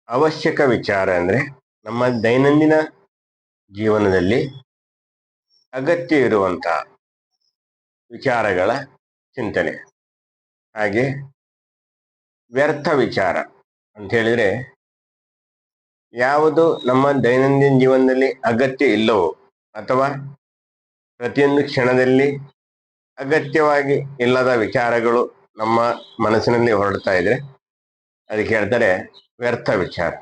ಅವಶ್ಯಕ ವಿಚಾರ ಅಂದರೆ ನಮ್ಮ ದೈನಂದಿನ ಜೀವನದಲ್ಲಿ ಅಗತ್ಯ ಇರುವಂತಹ ವಿಚಾರಗಳ ಚಿಂತನೆ. ಹಾಗೆ ವ್ಯರ್ಥ ವಿಚಾರ ಅಂತ ಹೇಳಿದ್ರೆ ಯಾವುದು ನಮ್ಮ ದೈನಂದಿನ ಜೀವನದಲ್ಲಿ ಅಗತ್ಯ ಇಲ್ಲವೋ ಅಥವಾ ಪ್ರತಿಯೊಂದು ಕ್ಷಣದಲ್ಲಿ ಅಗತ್ಯವಾಗಿ ಇಲ್ಲದ ವಿಚಾರಗಳು ನಮ್ಮ ಮನಸ್ಸಿನಲ್ಲಿ ಹೊರಡ್ತಾ ಇದ್ರೆ ಅದಕ್ಕೆ ಹೇಳ್ತಾರೆ ವ್ಯರ್ಥ ವಿಚಾರ.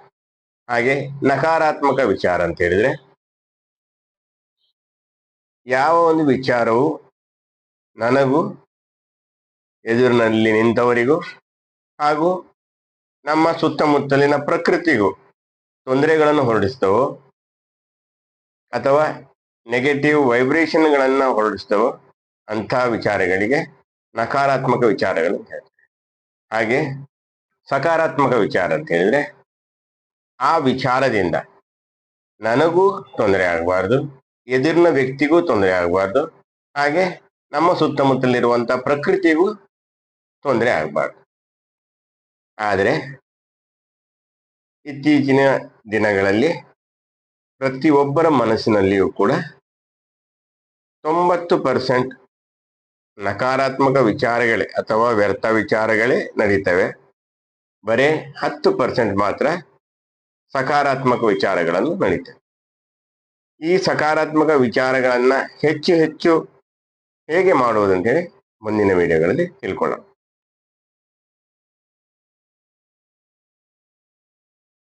ಹಾಗೆ ನಕಾರಾತ್ಮಕ ವಿಚಾರ ಅಂತ ಹೇಳಿದ್ರೆ ಯಾವ ಒಂದು ವಿಚಾರವು ನನಗೂ ಎದುರಿನಲ್ಲಿ ನಿಂತವರಿಗೂ ಹಾಗೂ ನಮ್ಮ ಸುತ್ತಮುತ್ತಲಿನ ಪ್ರಕೃತಿಗೂ ತೊಂದರೆಗಳನ್ನು ಹೊರಡಿಸ್ತವೋ ಅಥವಾ ನೆಗೆಟಿವ್ ವೈಬ್ರೇಷನ್ಗಳನ್ನ ಹೊರಡಿಸ್ತವೋ ಅಂತಹ ವಿಚಾರಗಳಿಗೆ ನಕಾರಾತ್ಮಕ ವಿಚಾರಗಳು ಹೇಳ್ತಾರೆ. ಹಾಗೆ ಸಕಾರಾತ್ಮಕ ವಿಚಾರ ಅಂತ ಹೇಳಿದ್ರೆ ಆ ವಿಚಾರದಿಂದ ನನಗೂ ತೊಂದರೆ ಆಗಬಾರ್ದು, ಎದುರಿನ ವ್ಯಕ್ತಿಗೂ ತೊಂದರೆ ಆಗಬಾರ್ದು, ಹಾಗೆ ನಮ್ಮ ಸುತ್ತಮುತ್ತಲಿರುವಂತಹ ಪ್ರಕೃತಿಗೂ ತೊಂದರೆ ಆಗಬಾರ್ದು. ಆದರೆ ಇತ್ತೀಚಿನ ದಿನಗಳಲ್ಲಿ ಪ್ರತಿಯೊಬ್ಬರ ಮನಸ್ಸಿನಲ್ಲಿಯೂ ಕೂಡ 90% ನಕಾರಾತ್ಮಕ ವಿಚಾರಗಳೇ ಅಥವಾ ವ್ಯರ್ಥ ವಿಚಾರಗಳೇ ನಡೀತವೆ. ಬರೇ 10% ಮಾತ್ರ ಸಕಾರಾತ್ಮಕ ವಿಚಾರಗಳನ್ನು ನಡೀತವೆ. ಈ ಸಕಾರಾತ್ಮಕ ವಿಚಾರಗಳನ್ನ ಹೆಚ್ಚು ಹೆಚ್ಚು ಹೇಗೆ ಮಾಡುವುದಂತೇಳಿ ಮುಂದಿನ ವಿಡಿಯೋಗಳಲ್ಲಿ ತಿಳ್ಕೊಳ್ಳೋಣ.